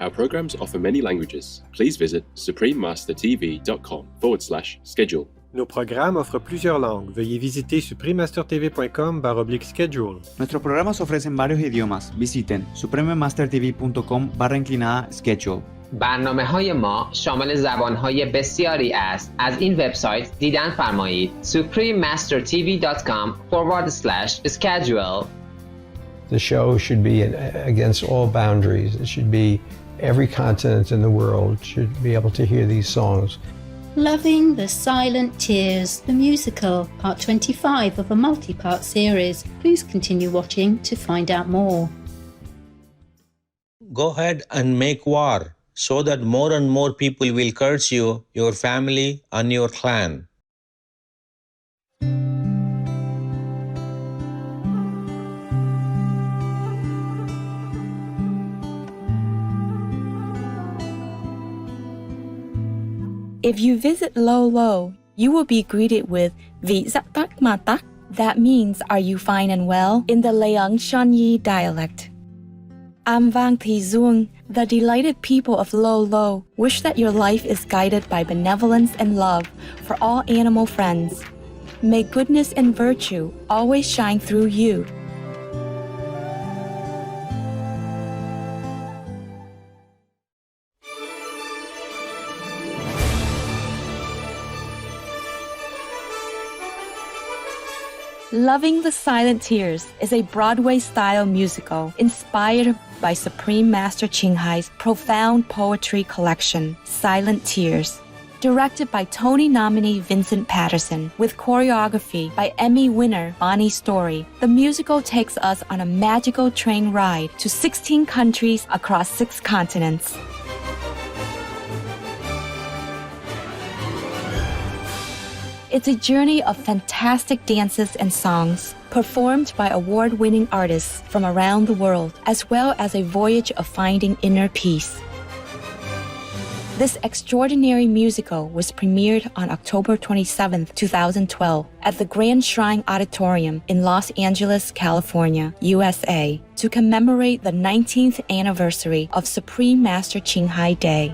Our programs offer many languages. Please visit suprememastertv.com/schedule. Nos programas offrent plusieurs langues. Veuillez visiter suprememastertv.com/schedule. Nuestros programas ofrecen varios idiomas. Visiten suprememastertv.com/schedule. برنامه‌های ما شامل زبان‌های بسیاری است. از این وبسایت دیدن فرمایید. suprememastertv.com/schedule. The show should be against all boundaries. It should be every continent in the world should be able to hear these songs. Loving the Silent Tears, the musical, part 25 of a multi-part series. Please continue watching to find out more. Go ahead and make war so that more and more people will curse you, your family, and your clan. If you visit Lo, you will be greeted with Vị Giác Tắc Ma Tắc. That means, are you fine and well, in the Leung Shanyi dialect. Am Vang Thi Duong, the delighted people of Lo, wish that your life is guided by benevolence and love for all animal friends. May goodness and virtue always shine through you. Loving the Silent Tears is a Broadway-style musical inspired by Supreme Master Ching Hai's profound poetry collection, Silent Tears. Directed by Tony nominee Vincent Patterson, with choreography by Emmy winner Bonnie Story, the musical takes us on a magical train ride to 16 countries across 6 continents. It's a journey of fantastic dances and songs, performed by award-winning artists from around the world, as well as a voyage of finding inner peace. This extraordinary musical was premiered on October 27, 2012, at the Grand Shrine Auditorium in Los Angeles, California, USA, to commemorate the 19th anniversary of Supreme Master Ching Hai Day.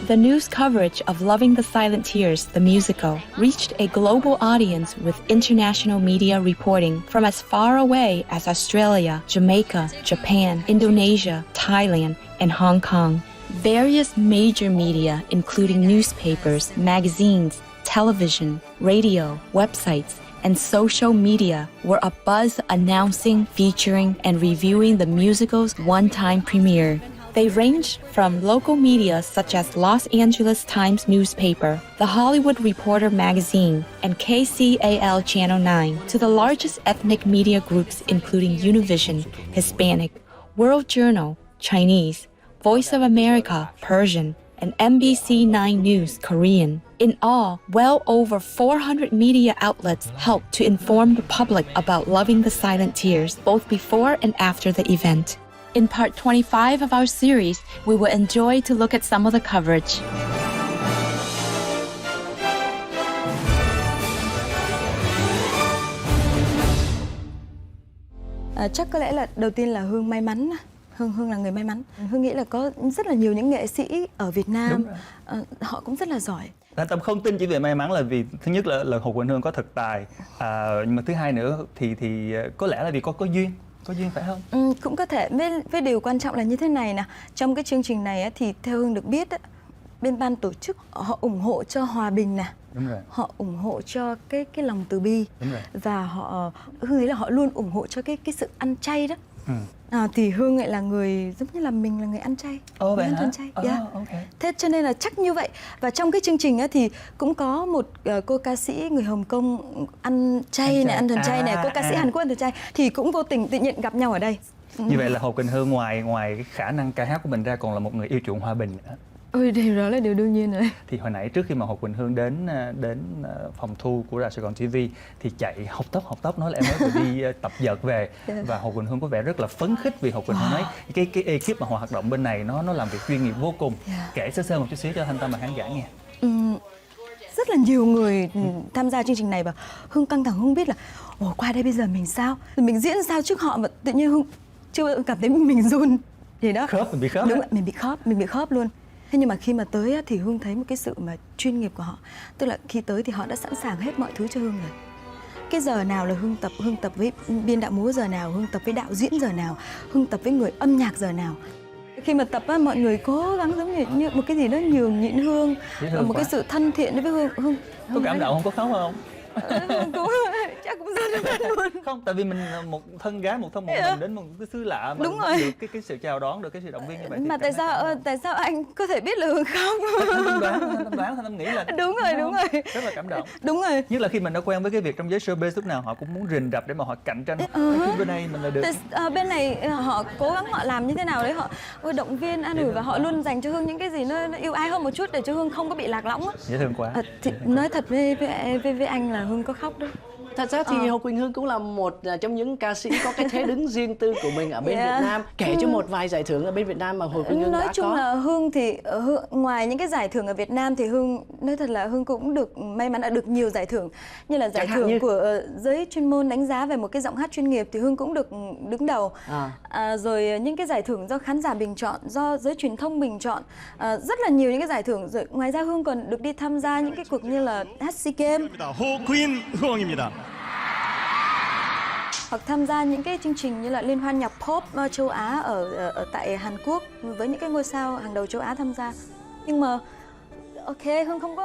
The news coverage of Loving the Silent Tears, the musical, reached a global audience with international media reporting from as far away as Australia, Jamaica, Japan, Indonesia, Thailand, and Hong Kong. Various major media, including newspapers, magazines, television, radio, websites, and social media, were abuzz announcing, featuring, and reviewing the musical's one-time premiere. They ranged from local media such as Los Angeles Times newspaper, The Hollywood Reporter magazine, and KCAL Channel 9, to the largest ethnic media groups including Univision, Hispanic, World Journal, Chinese, Voice of America, Persian, and NBC 9 News, Korean. In all, well over 400 media outlets helped to inform the public about Loving the Silent Tears, both before and after the event. In part 25 of our series, we will enjoy to look at some of the coverage. Chắc có lẽ là đầu tiên là Hương may mắn. Hương là người may mắn. Hương nghĩ là có rất là nhiều những nghệ sĩ ở Việt Nam, họ cũng rất là giỏi. Tâm không tin chỉ về may mắn là vì thứ nhất là Hồ Quỳnh Hương có thực tài, nhưng mà thứ hai nữa thì có lẽ là vì có duyên. Có duyên phải không? Cũng có thể. Với điều quan trọng là như thế này nè. Trong cái chương trình này thì theo Hương được biết, bên ban tổ chức họ ủng hộ cho hòa bình nè. Đúng rồi. Họ ủng hộ cho cái lòng từ bi. Đúng rồi. Và Hương thấy là họ luôn ủng hộ cho cái sự ăn chay đó. Thì Hương lại là người giống như là mình là người ăn chay. Vậy hả? Ăn chay. Okay. Thế cho nên là chắc như vậy. Và trong cái chương trình thì cũng có một cô ca sĩ người Hồng Kông ăn chay này, ăn thuần chay này, cô ca sĩ Hàn Quốc ăn thuần chay thì cũng vô tình tự nhiên gặp nhau ở đây. Như vậy là Hồ Quỳnh Hương ngoài cái khả năng ca hát của mình ra còn là một người yêu chuộng hòa bình nữa. Điều đó là điều đương nhiên rồi. Thì hồi nãy trước khi mà Hồ Quỳnh Hương đến phòng thu của Đài Sài Gòn TV thì chạy học tốc nói là em mới vừa đi tập vợt về. Và Hồ Quỳnh Hương có vẻ rất là phấn khích vì Hồ Quỳnh Hương nói cái ekip mà họ hoạt động bên này nó làm việc chuyên nghiệp vô cùng. Kể sơ một chút xíu cho Thanh Tâm và khán giả nghe. rất là nhiều người tham gia chương trình này và Hương căng thẳng, không biết là qua đây bây giờ mình sao, mình diễn sao trước họ, và tự nhiên Hương chưa bao giờ cảm thấy mình run gì đó. Mình bị khớp. Đúng, mình bị khớp luôn. Thế nhưng mà khi mà tới á, thì Hương thấy một cái sự mà chuyên nghiệp của họ, tức là khi tới thì họ đã sẵn sàng hết mọi thứ cho Hương rồi. Cái giờ nào là Hương tập với biên đạo múa giờ nào, Hương tập với đạo diễn giờ nào, Hương tập với người âm nhạc giờ nào. Khi mà tập á, mọi người cố gắng giống như một cái gì đó nhường nhịn Hương, một cái sự thân thiện đối với Hương. Có cảm động không, có khóc không? Cũng chắc cũng rất là luôn. Không, tại vì mình một thân gái, một mình đến một cái xứ lạ mà đúng rồi. Được cái sự chào đón, được cái sự động viên như vậy. Mà tại sao anh có thể biết là Hương khóc? Tâm đoán, Tâm nghĩ là đúng rồi. Rất là cảm động. Đúng rồi. Nhất là khi mình đã quen với cái việc trong giới showbiz, lúc nào họ cũng muốn rình rập để mà họ cạnh tranh. Khi bên đây mình là được. Bên này họ cố gắng họ làm như thế nào đấy, họ động viên an ủi và họ luôn dành cho Hương những cái gì nó yêu ái hơn một chút để cho Hương không có bị lạc lõng. Dễ thương quá. Thì nói thật với anh là Hương có khóc đấy. Thật ra thì Hồ Quỳnh Hương cũng là một trong những ca sĩ có cái thế đứng riêng tư của mình ở bên Việt Nam. Kể cho một vài giải thưởng ở bên Việt Nam mà Hồ Quỳnh Hương đã có. Nói chung là Hương thì ngoài những cái giải thưởng ở Việt Nam thì Hương nói thật là Hương cũng được may mắn đã được nhiều giải thưởng, như là giải thưởng của giới chuyên môn đánh giá về một cái giọng hát chuyên nghiệp thì Hương cũng được đứng đầu. Rồi những cái giải thưởng do khán giả bình chọn, do giới truyền thông bình chọn, rất là nhiều những cái giải thưởng. Rồi ngoài ra Hương còn được đi tham gia những cái cuộc như là hát SEA Games. Hoặc tham gia những cái chương trình như là liên hoan nhạc pop châu Á ở tại Hàn Quốc với những cái ngôi sao hàng đầu châu Á tham gia. Nhưng mà ok, Hương không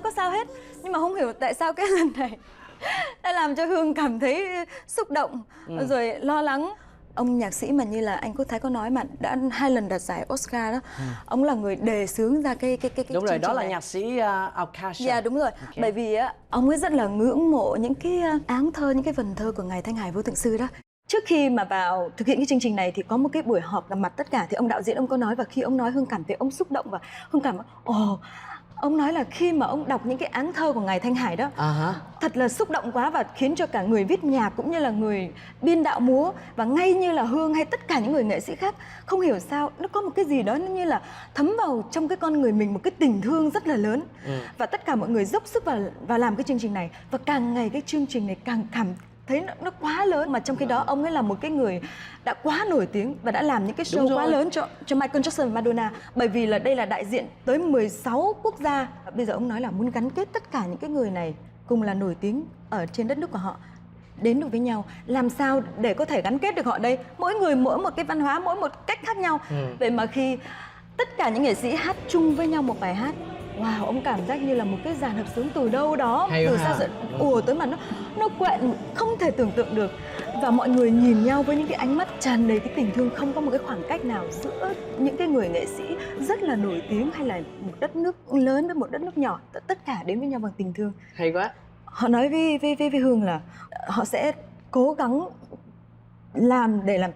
có sao hết. Nhưng mà không hiểu tại sao cái lần này đã làm cho Hương cảm thấy xúc động rồi lo lắng. Ông nhạc sĩ mà như là anh Quốc Thái có nói mà đã 2 lần đạt giải Oscar đó, ông là người đề xướng ra cái đúng rồi, đó là này. nhạc sĩ Kasha. Dạ đúng rồi. Bởi vì ông ấy rất là ngưỡng mộ những cái áng thơ, những cái vần thơ của ngài Thanh Hải Vô Thượng Sư đó. Trước khi mà vào thực hiện cái chương trình này thì có một cái buổi họp gặp mặt tất cả, thì ông đạo diễn ông có nói, và khi ông nói Hương cảm thấy ông xúc động và Hương cảm ông nói là khi mà ông đọc những cái áng thơ của ngài Thanh Hải đó, thật là xúc động quá và khiến cho cả người viết nhạc cũng như là người biên đạo múa và ngay như là Hương hay tất cả những người nghệ sĩ khác, không hiểu sao nó có một cái gì đó nó như là thấm vào trong cái con người mình, một cái tình thương rất là lớn. Và tất cả mọi người dốc sức vào làm cái chương trình này, và càng ngày cái chương trình này càng cảm thấy nó quá lớn. Mà trong khi đó ông ấy là một cái người đã quá nổi tiếng và đã làm những cái show quá lớn cho Michael Jackson và Madonna, bởi vì là đây là đại diện tới 16 quốc gia. Bây giờ ông nói là muốn gắn kết tất cả những cái người này cùng là nổi tiếng ở trên đất nước của họ đến được với nhau, làm sao để có thể gắn kết được họ đây, mỗi người mỗi một cái văn hóa, mỗi một cách khác nhau. Vậy mà khi tất cả những nghệ sĩ hát chung với nhau một bài hát, wow, ông cảm giác như là một cái dàn hợp xướng từ đâu đó, từ xa ùa tới mà nó quện không thể tưởng tượng được. Và mọi người nhìn nhau với những cái ánh mắt tràn đầy cái tình thương, không có một cái khoảng cách nào giữa những cái người nghệ sĩ rất là nổi tiếng hay là một đất nước lớn với một đất nước nhỏ, tất cả đến với nhau bằng tình thương. Hay quá. Họ nói với Hương là họ sẽ cố gắng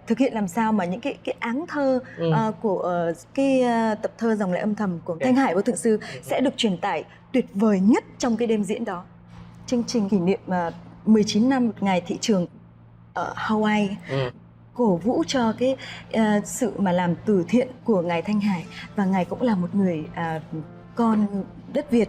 thực hiện làm sao mà những cái áng thơ của cái tập thơ Dòng Lệ Âm Thầm của Thanh Hải Vô Thượng Sư sẽ được truyền tải tuyệt vời nhất trong cái đêm diễn đó. Chương trình kỷ niệm 19 năm ngày thị trường ở Hawaii, cổ vũ cho cái sự mà làm từ thiện của ngài Thanh Hải, và ngài cũng là một người con đất Việt.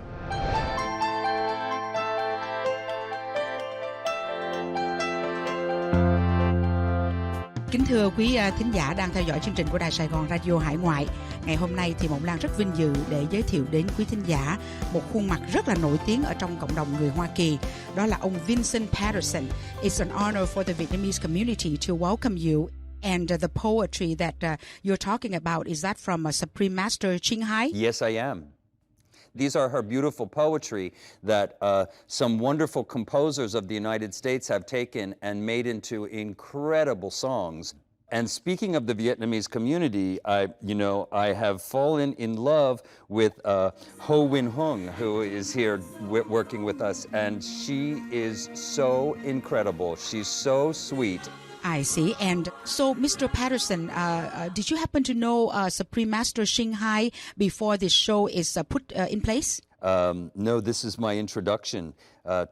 Kính thưa quý thính giả đang theo dõi chương trình của Đài Sài Gòn Radio Hải Ngoại. Ngày hôm nay thì Mộng Lan rất vinh dự để giới thiệu đến quý thính giả một khuôn mặt rất là nổi tiếng ở trong cộng đồng người Hoa Kỳ. Đó là ông Vincent Patterson. It's an honor for the Vietnamese community to welcome you. And the poetry that you're talking about, is that from Supreme Master Ching Hai? Yes, I am. These are her beautiful poetry that some wonderful composers of the United States have taken and made into incredible songs. And speaking of the Vietnamese community, I have fallen in love with Quỳnh Hương, who is here working with us, and she is so incredible. She's so sweet. I see. And so, Mr. Patterson, did you happen to know Supreme Master Ching Hai before this show is put in place? No, this is my introduction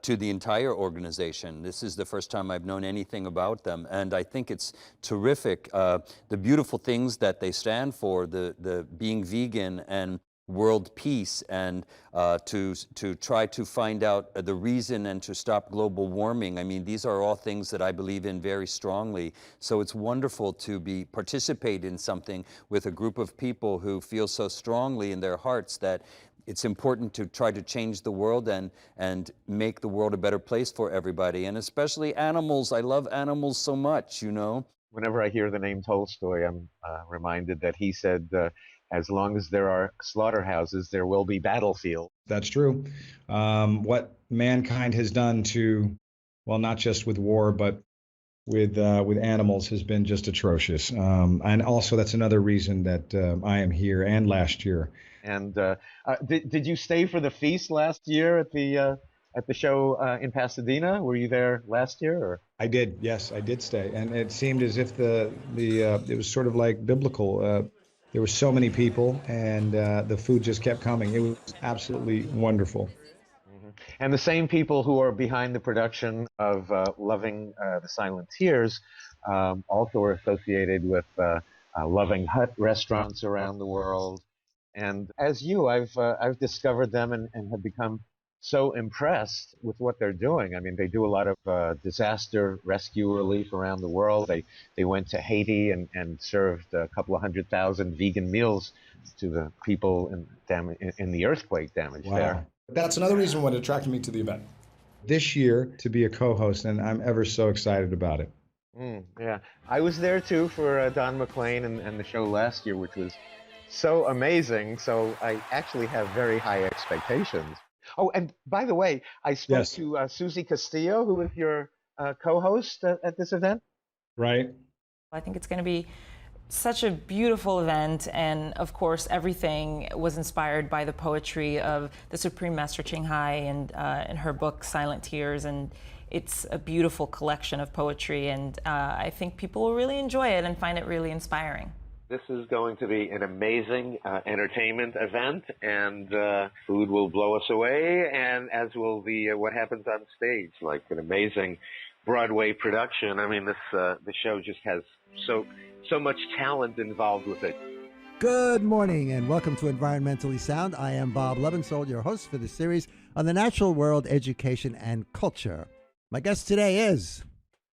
to the entire organization. This is the first time I've known anything about them, and I think it's terrific. The beautiful things that they stand for, the being vegan and world peace and to try to find out the reason and to stop global warming. I mean, these are all things that I believe in very strongly. So it's wonderful to participate in something with a group of people who feel so strongly in their hearts that it's important to try to change the world and make the world a better place for everybody, and especially animals. I love animals so much, you know. Whenever I hear the name Tolstoy, I'm reminded that he said, as long as there are slaughterhouses, there will be battlefields. That's true. What mankind has done to, well, not just with war, but with animals has been just atrocious. And also that's another reason that I am here, and last year. And did you stay for the feast last year at the show in Pasadena? Were you there last year? Or? I did. Yes, I did stay, and it seemed as if it was sort of like biblical. There were so many people, and the food just kept coming. It was absolutely wonderful. Mm-hmm. And the same people who are behind the production of Loving the Silent Tears also are associated with Loving Hut restaurants around the world. And as you, I've discovered them and have become so impressed with what they're doing. I mean, they do a lot of disaster rescue relief around the world. They went to Haiti and served a couple of 100,000 vegan meals to the people in the earthquake damage there. That's another reason what attracted me to the event. This year, to be a co-host, and I'm ever so excited about it. Yeah, I was there too for Don McLean and the show last year, which was so amazing. So I actually have very high expectations. Oh, and by the way, I spoke to Susie Castillo, who is your co-host at this event. Right. I think it's going to be such a beautiful event, and of course everything was inspired by the poetry of the Supreme Master Ching Hai and in her book Silent Tears, and it's a beautiful collection of poetry, and I think people will really enjoy it and find it really inspiring. This is going to be an amazing entertainment event, and food will blow us away, and as will what happens on stage, like an amazing Broadway production. I mean, the show just has so much talent involved with it. Good morning and welcome to Environmentally Sound. I am Bob Levensold, your host for the series on the natural world, education, and culture. My guest today is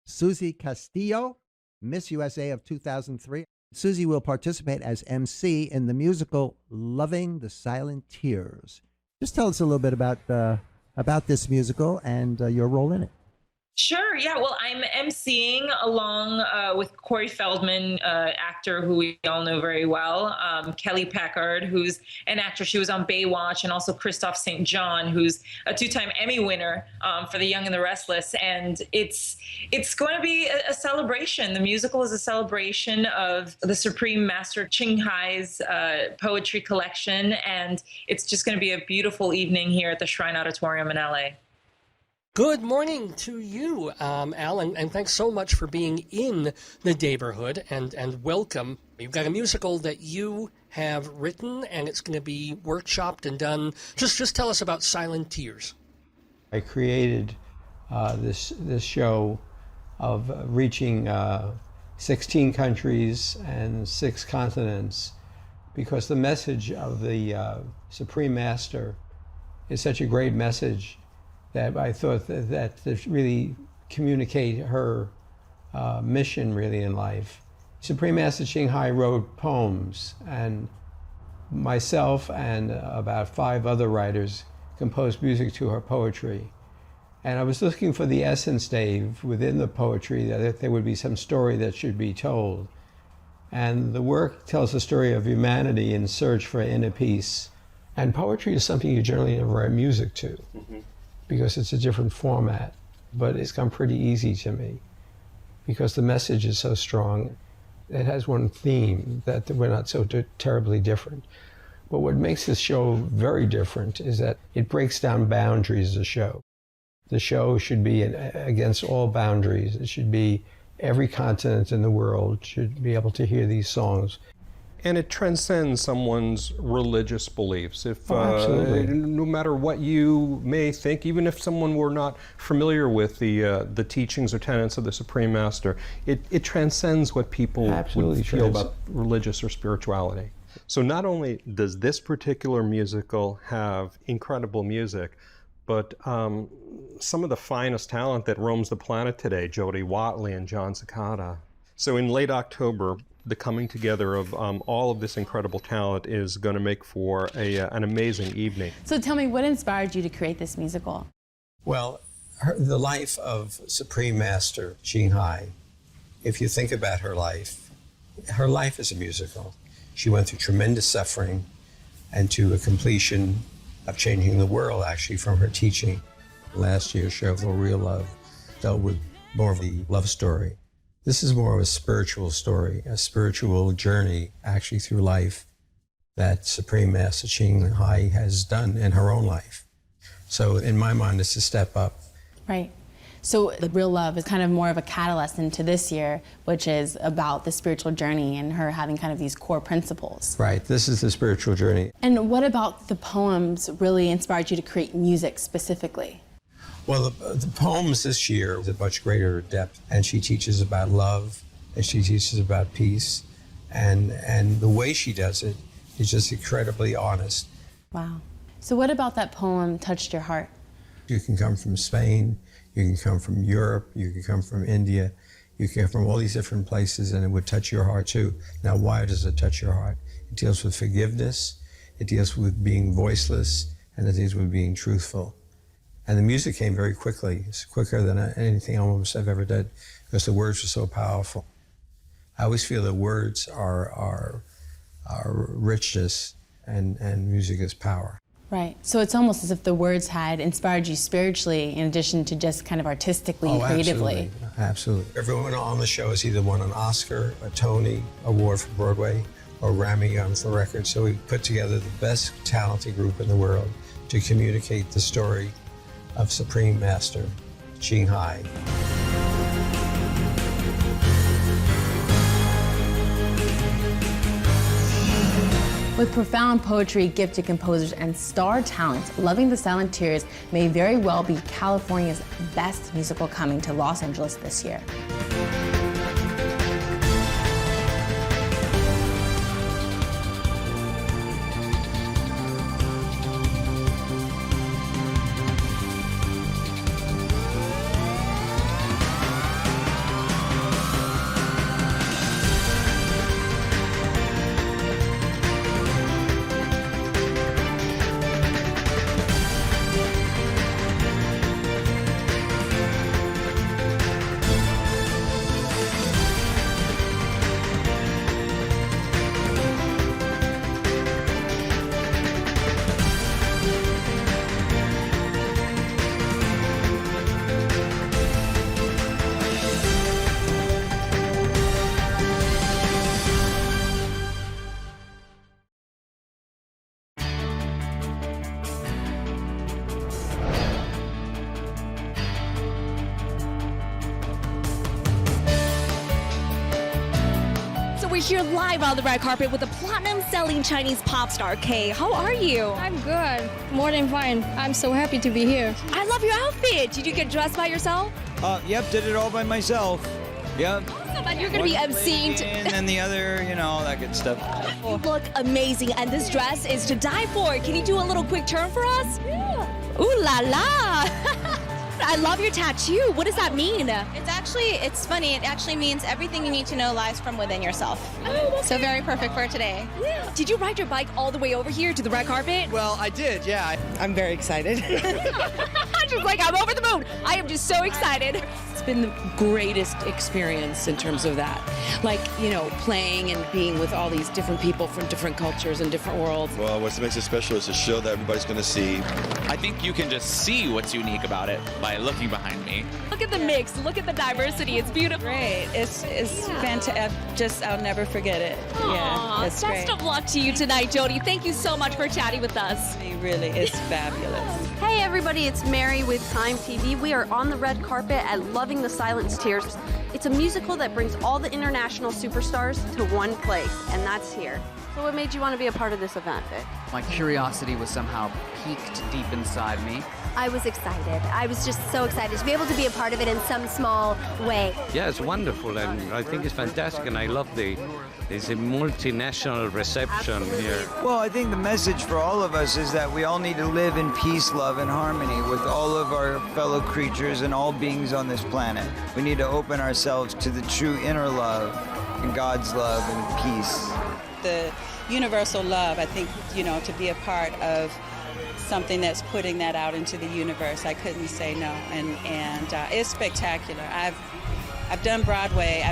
Susie Castillo, Miss USA of 2003. Susie will participate as MC in the musical Loving the Silent Tears. Just tell us a little bit about this musical and your role in it. Sure, yeah. Well, I'm emceeing along with Corey Feldman, actor who we all know very well, Kelly Packard, who's an actress. She was on Baywatch, and also Christophe St. John, who's a two-time Emmy winner for The Young and the Restless. And it's going to be a celebration. The musical is a celebration of the Supreme Master Ching Hai's poetry collection, and it's just going to be a beautiful evening here at the Shrine Auditorium in LA. Good morning to you, Alan, and thanks so much for being in the neighborhood, and welcome. You've got a musical that you have written, and it's going to be workshopped and done. Just tell us about Silent Tears. I created this show of reaching 16 countries and 6 continents because the message of the Supreme Master is such a great message that I thought that to really communicate her mission really in life. Supreme Master Ching Hai wrote poems, and myself and about 5 other writers composed music to her poetry. And I was looking for the essence, Dave, within the poetry, that there would be some story that should be told. And the work tells the story of humanity in search for inner peace. And poetry is something you generally never write music to. Mm-hmm. Because it's a different format, but it's come pretty easy to me because the message is so strong. It has one theme that we're not so terribly different. But what makes this show very different is that it breaks down boundaries of the show. The show should be against all boundaries. It should be every continent in the world should be able to hear these songs. And it transcends someone's religious beliefs. If absolutely. No matter what you may think, even if someone were not familiar with the teachings or tenets of the Supreme Master, it transcends what people would feel about religious or spirituality. So not only does this particular musical have incredible music, but some of the finest talent that roams the planet today, Jody Watley and John Cicada. So in late October, the coming together of all of this incredible talent is going to make for an amazing evening. So tell me, what inspired you to create this musical? Well, the life of Supreme Master Ching Hai, if you think about her life is a musical. She went through tremendous suffering and to a completion of changing the world, actually, from her teaching. Last year's show, For Real Love, dealt with more of the love story. This is more of a spiritual story, a spiritual journey, actually, through life that Supreme Master Ching Hai has done in her own life. So in my mind, it's a step up. Right. So The Real Love is kind of more of a catalyst into this year, which is about the spiritual journey and her having kind of these core principles. Right, this is the spiritual journey. And what about the poems really inspired you to create music specifically? Well, the poems this year is a much greater depth, and she teaches about love, and she teaches about peace, and the way she does it is just incredibly honest. Wow. So what about that poem touched your heart? You can come from Spain, you can come from Europe, you can come from India, you can come from all these different places, and it would touch your heart too. Now, why does it touch your heart? It deals with forgiveness, it deals with being voiceless, and it deals with being truthful. And the music came very quickly. It's quicker than anything almost I've ever did, because the words were so powerful. I always feel that words are richness, and music is power. Right. So it's almost as if the words had inspired you spiritually in addition to just kind of artistically and creatively. Absolutely. Everyone on the show has either won an Oscar, a Tony Award for Broadway, or Grammy on the record. So we put together the best talented group in the world to communicate the story of Supreme Master Ching Hai. With profound poetry, gifted composers, and star talent, Loving the Silent Tears may very well be California's best musical coming to Los Angeles this year. We're here live on the red carpet with the platinum-selling Chinese pop star, Kay. How are you? I'm good. More than fine. I'm so happy to be here. I love your outfit. Did you get dressed by yourself? Yep, did it all by myself. Yep. Awesome, and you're going to be emceeing. And the other, you know, that good stuff. You look amazing, and this dress is to die for. Can you do a little quick turn for us? Yeah. Ooh la la. I love your tattoo. What does that mean? It's funny. It actually means everything you need to know lies from within yourself. Oh, okay. So very perfect for today. Yeah. Did you ride your bike all the way over here to the red carpet? Well, I did, yeah. I'm very excited. Just like I'm over the moon. I am just so excited. It's been the greatest experience in terms of that. Like, you know, playing and being with all these different people from different cultures and different worlds. Well, what makes it special is a show that everybody's going to see. I think you can just see what's unique about it by looking behind me. Look at the mix. Look at the diversity. It's beautiful. Great. It's fantastic. I'll never forget it. Aww, yeah, it's great. Best of luck to you tonight, Jody. Thank you so much for chatting with us. It really is fabulous. Hey everybody, it's Mary with Time TV. We are on the red carpet at Loving the Silent Tears. It's a musical that brings all the international superstars to one place, and that's here. So what made you want to be a part of this event, Vic? My curiosity was somehow piqued deep inside me. I was excited. I was just so excited to be able to be a part of it in some small way. Yeah, it's wonderful, and I think it's fantastic, and I love it's a multinational reception here. Well, I think the message for all of us is that we all need to live in peace, love, and harmony with all of our fellow creatures and all beings on this planet. We need to open ourselves to the true inner love and God's love and peace. The universal love, I think, to be a part of something that's putting that out into the universe, I couldn't say no, and it's spectacular. I've done Broadway.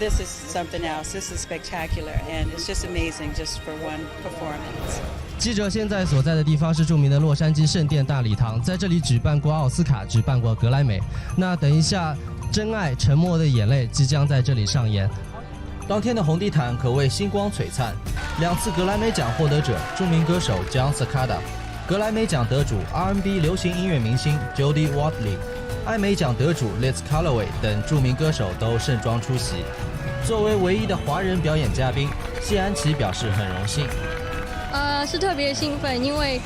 This is something else. This is spectacular, and it's just amazing just for one performance. 记者现在所在的地方是著名的洛杉矶圣殿大礼堂，在这里举办过奥斯卡，举办过格莱美。那等一下，《真爱沉默的眼泪》即将在这里上演。当天的红地毯可谓星光璀璨，2次格莱美奖获得者著名歌手 John Cicada， 格莱美奖得主 R&B 流行音乐明星 Jody Watley， 艾美奖得主 Liz Calloway 等著名歌手都盛装出席。作为唯一的华人表演嘉宾，谢安琪表示很荣幸。是特别兴奋，因为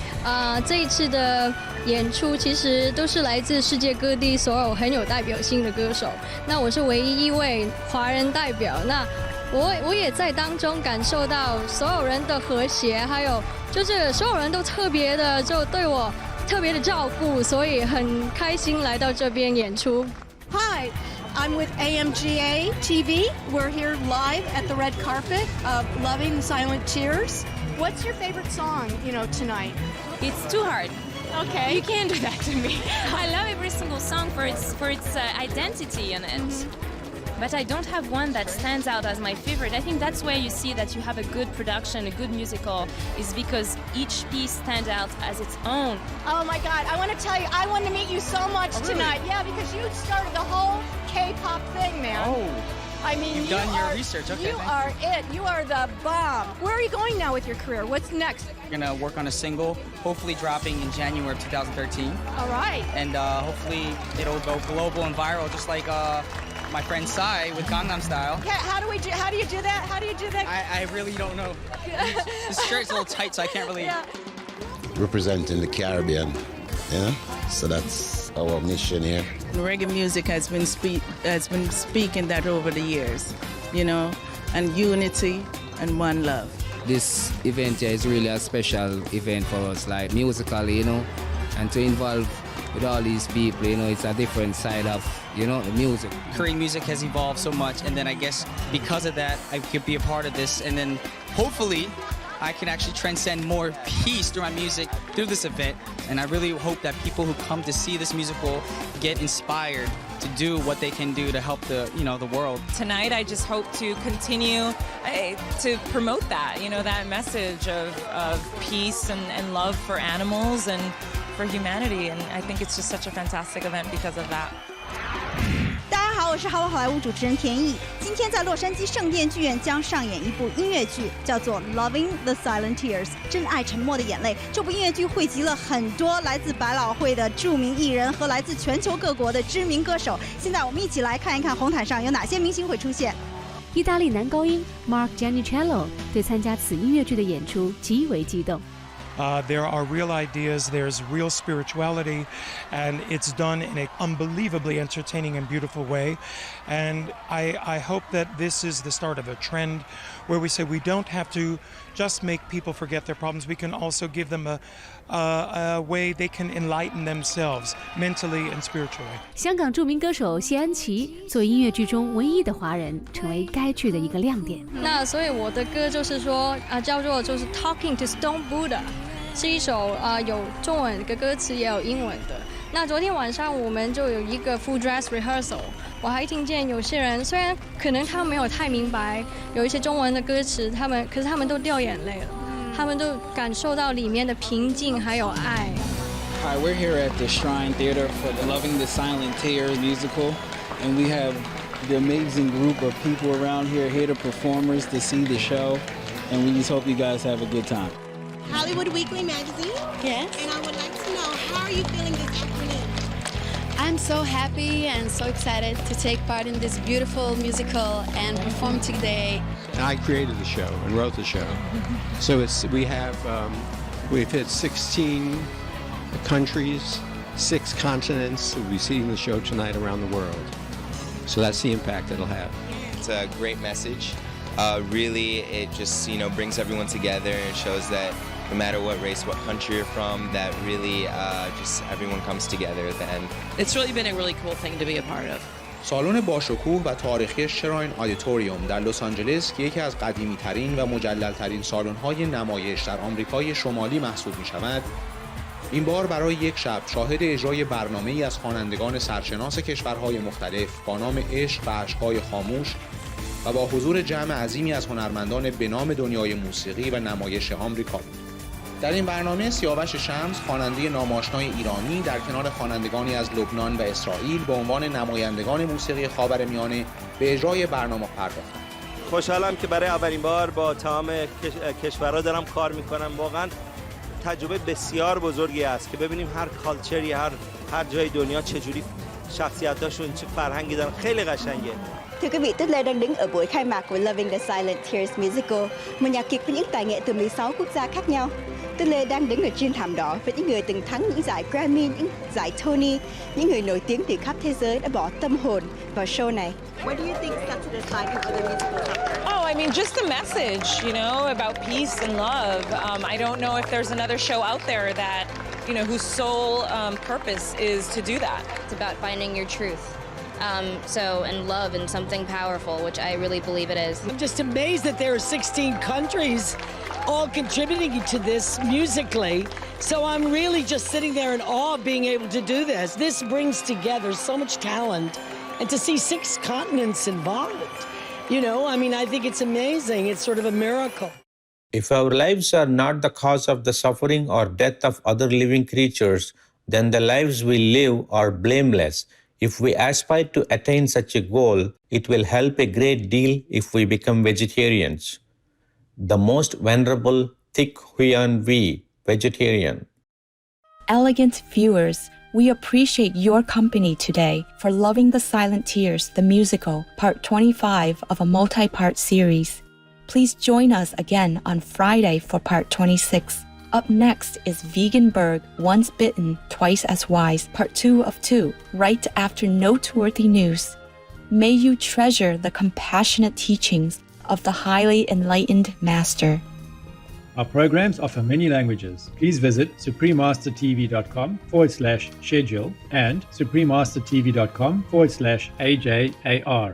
这一次的演出其实都是来自世界各地所有很有代表性的歌手。那我是唯一一位华人代表，那我也在当中感受到所有人的和谐，还有就是所有人都特别的就对我特别的照顾，所以很开心来到这边演出。Hi, I'm with AMGA TV. We're here live at the red carpet of Loving the Silent Tears. What's your favorite song, tonight? It's too hard. Okay. You can't do that to me. I love every single song for its identity in it. But I don't have one that stands out as my favorite. I think that's where you see that you have a good production, a good musical, is because each piece stands out as its own. Oh my God, I want to tell you, I want to meet you so much tonight. Yeah, because you started the whole K-pop thing, man. Oh. I mean, You've done your research, okay. You are it. You are the bomb. Where are you going now with your career? What's next? We're going to work on a single, hopefully dropping in January of 2013. All right. And hopefully it'll go global and viral, just like my friend Psy with Gangnam Style. Yeah, how do you do that? How do you do that? I really don't know. This shirt's a little tight, so I can't really... Yeah. Representing the Caribbean, so that's our mission here. Reggae music has been speaking that over the years, and unity and one love. This event here is really a special event for us, like musically, and to involve with all these people, it's a different side of, the music. Korean music has evolved so much, and then I guess because of that, I could be a part of this, and then hopefully I can actually transcend more peace through my music through this event. And I really hope that people who come to see this musical get inspired to do what they can do to help the world. Tonight, I just hope to continue to promote that, that message of peace and love for animals and for humanity. And I think it's just such a fantastic event because of that. 大家好，我是好莱坞主持人田艺。今天在洛杉矶圣殿剧院将上演一部音乐剧，叫做《Loving the Silent Tears》真爱沉默的眼泪。这部音乐剧汇集了很多来自百老汇的著名艺人和来自全球各国的知名歌手。现在我们一起来看一看红毯上有哪些明星会出现。意大利男高音 Mark Giannicello 对参加此音乐剧的演出极为激动。There are real ideas, there's real spirituality, and it's done in an unbelievably entertaining and beautiful way. And I hope that this is the start of a trend where we say we don't have to just make people forget their problems. We can also give them a way they can enlighten themselves mentally and spiritually. 香港著名歌手谢安琪作为音乐剧中唯一的华人，成为该剧的一个亮点。那所以我的歌就是说叫做就是 Talking to Stone Buddha， 是一首有中文的歌词也有英文的。那昨天晚上我们就有一个 full dress rehearsal， 我还听见有些人虽然可能他们没有太明白有一些中文的歌词，可是他们都掉眼泪了，他们都感受到里面的平静还有爱。Hi, we're here at the Shrine Theater for the Loving the Silent Tears musical, and we have the amazing group of people around here to performers to see the show, and we just hope you guys have a good time. Hollywood Weekly magazine. Yes. And I would like to know, how are you feeling this afternoon? I'm so happy and so excited to take part in this beautiful musical and perform today. I created the show and wrote the show. So we've hit 16 countries, 6 continents. We'll be seeing the show tonight around the world. So that's the impact it'll have. It's a great message. Really, it just brings everyone together and shows that no matter what race, what country you're from, that really just everyone comes together at the end. It's really been a really cool thing to be a part of. سالن باشکوه و تاریخی شراین آدیتوریوم در لس آنجلس که یکی از قدیمی‌ترین و مجلل‌ترین سالن‌های نمایش در آمریکای شمالی محسوب می‌شود، این بار برای یک شب شاهد اجرای برنامه‌ای از خوانندگان سرشناس کشورهای مختلف با نام عشق و اشک‌های خاموش و با حضور جمع عظیمی از هنرمندان به نام دنیای موسیقی و نمایش آمریکا بود. در این برنامه سیاوش شمس، خواننده نام‌آشنای ایرانی، در کنار خوانندگانی از لبنان و اسرائیل به عنوان نمایندگان موسیقی خاورمیانه به اجرای برنامه پرداختند. خوشحالم که برای اولین بار با تمام کشورها دارم کار میکنم. واقعا تجربه بسیار بزرگی است که ببینیم هر کالچری، هر جای دنیا چجوری شخصیتاشون چه فرهنگی دارن. خیلی قشنگه. Thưa quý vị, Tuyết Lê đang đứng ở buổi khai mạc của Loving the Silent Tears Musical, một nhạc kịch với những tài nghệ từ 16 quốc gia khác nhau. Tuyết Lê đang đứng ở trên thảm đỏ với những người từng thắng những giải Grammy, những giải Tony, những người nổi tiếng từ khắp thế giới đã bỏ tâm hồn vào show này. What do you think sets it aside from other musicals out there? Oh, I mean, just the message, about peace and love. I don't know if there's another show out there that, whose sole purpose is to do that. It's about finding your truth. And love and something powerful, which I really believe it is. I'm just amazed that there are 16 countries all contributing to this musically. So I'm really just sitting there in awe of being able to do this. This brings together so much talent, and to see 6 continents involved, I think it's amazing. It's sort of a miracle. If our lives are not the cause of the suffering or death of other living creatures, then the lives we live are blameless. If we aspire to attain such a goal, it will help a great deal if we become vegetarians. The most venerable Thich Huyen V, vegetarian. Elegant viewers, we appreciate your company today for Loving the Silent Tears, the musical, part 25 of a multi-part series. Please join us again on Friday for part 26. Up next is Veganburg, Once Bitten, Twice as Wise, Part 2 of 2, right after noteworthy news. May you treasure the compassionate teachings of the highly enlightened Master. Our programs offer many languages. Please visit suprememastertv.com/schedule and suprememastertv.com/AJAR.